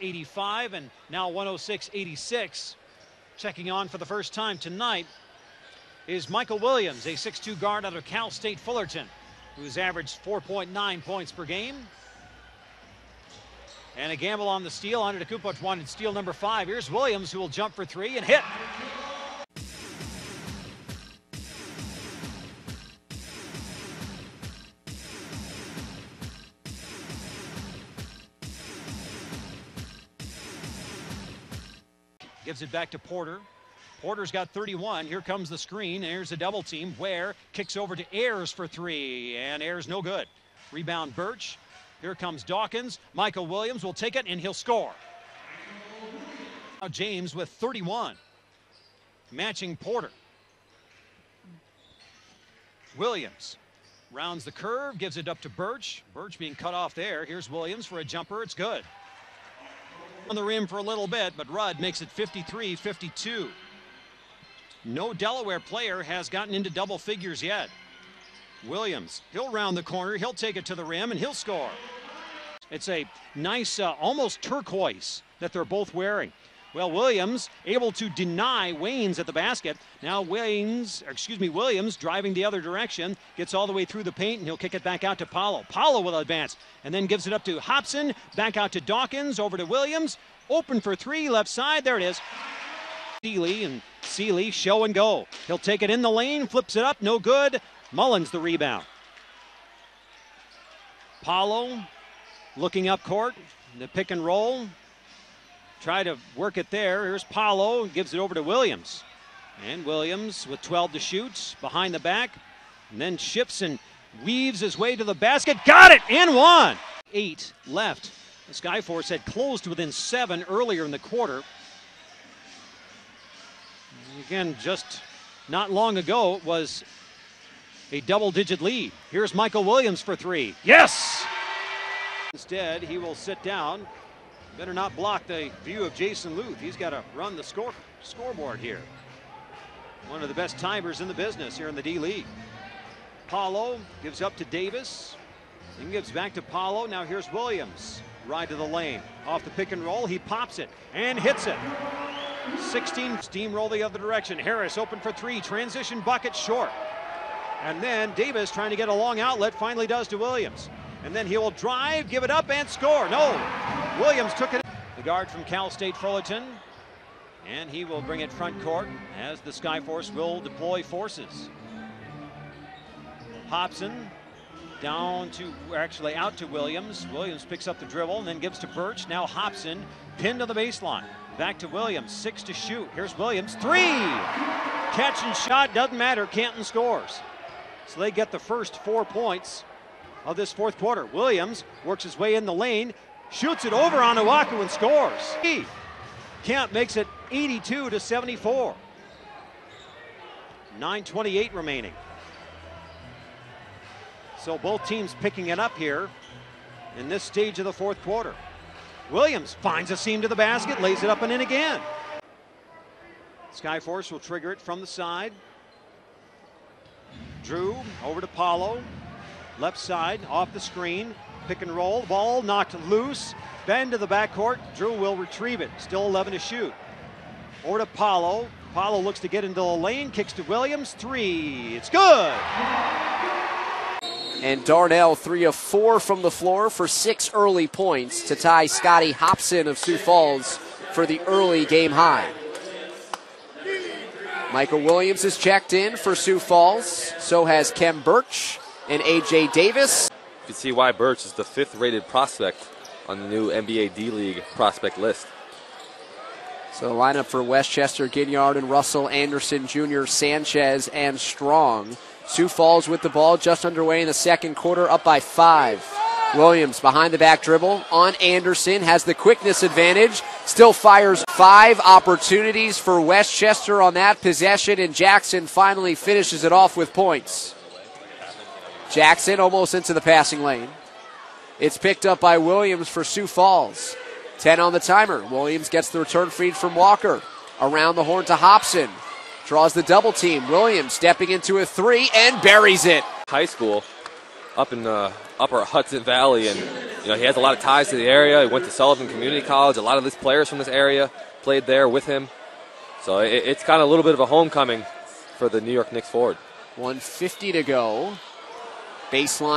85 and now 106-86. Checking on for the first time tonight is Michael Williams, a 6'2" guard out of Cal State Fullerton, who's averaged 4.9 points per game. And a gamble on the steal. Antetokounmpo wanted steal number 5. Here's Williams, who will jump for 3 and hit. Gives it back to Porter. Porter's got 31. Here comes the screen. Here's a double team. Ware kicks over to Ayers for 3, and Ayers no good. Rebound Birch. Here comes Dawkins. Michael Williams will take it, and he'll score. Now James with 31. Matching Porter. Williams rounds the curve, gives it up to Birch. Birch being cut off there. Here's Williams for a jumper. It's good. On the rim for a little bit, but Rudd makes it 53-52. No Delaware player has gotten into double figures yet. Williams, he'll round the corner, he'll take it to the rim, and he'll score. It's a nice, almost turquoise that they're both wearing. Well, Williams able to deny Waynes at the basket. Now Williams driving the other direction, gets all the way through the paint, and he'll kick it back out to Paulo. Paulo will advance, and then gives it up to Hobson, back out to Dawkins, over to Williams, open for 3, left side, there it is. Seeley and Seeley show and go. He'll take it in the lane, flips it up, no good. Mullins the rebound. Paulo looking up court, the pick and roll. Try to work it there. Here's Paulo, gives it over to Williams. And Williams with 12 to shoot, behind the back. And then shifts and weaves his way to the basket. Got it! And one! 8 left. The Skyforce had closed within 7 earlier in the quarter. Again, just not long ago, it was a double-digit lead. Here's Michael Williams for 3. Yes! Instead, he will sit down. Better not block the view of Jason Luth. He's got to run the scoreboard here. One of the best timers in the business here in the D-League. Paulo gives up to Davis. Then gives back to Paulo. Now here's Williams. Ride to the lane. Off the pick and roll. He pops it and hits it. 16 steamroll the other direction. Harris open for 3. Transition bucket short. And then Davis trying to get a long outlet. Finally does to Williams. And then he will drive, give it up, and score. No, Williams took it. The guard from Cal State Fullerton. And he will bring it front court as the Skyforce will deploy forces. Hobson down to, actually out to Williams. Williams picks up the dribble and then gives to Birch. Now Hobson pinned to the baseline. Back to Williams, 6 to shoot. Here's Williams, 3! Catch and shot, doesn't matter, Canton scores. So they get the first 4 points of this fourth quarter. Williams works his way in the lane, shoots it over on Owaku and scores. Kemp makes it 82-74. 9:28 remaining. So both teams picking it up here in this stage of the fourth quarter. Williams finds a seam to the basket, lays it up and in again. Skyforce will trigger it from the side. Drew over to Paulo. Left side, off the screen, pick and roll, ball knocked loose, bend to the backcourt, Drew will retrieve it, still 11 to shoot. Over to Paulo, Paulo looks to get into the lane, kicks to Williams, 3, it's good! And Darnell 3 of 4 from the floor for 6 early points to tie Scotty Hobson of Sioux Falls for the early game high. Michael Williams is checked in for Sioux Falls, so has Kem Birch and A.J. Davis. You can see why Birch is the 5th rated prospect on the new NBA D-League prospect list. So the lineup for Westchester, Ginyard and Russell, Anderson Jr., Sanchez, and Strong. Sioux Falls with the ball just underway in the second quarter, up by 5. Williams behind the back dribble on Anderson, has the quickness advantage, still fires 5 opportunities for Westchester on that possession, and Jackson finally finishes it off with points. Jackson almost into the passing lane. It's picked up by Williams for Sioux Falls. 10 on the timer. Williams gets the return feed from Walker. Around the horn to Hobson. Draws the double team. Williams stepping into a 3 and buries it. High school up in Upper Hudson Valley, and You know, he has a lot of ties to the area. He went to Sullivan Community College. A lot of these players from this area played there with him. So it's kind of a little bit of a homecoming for the New York Knicks forward. 1:50 to go. Baseline.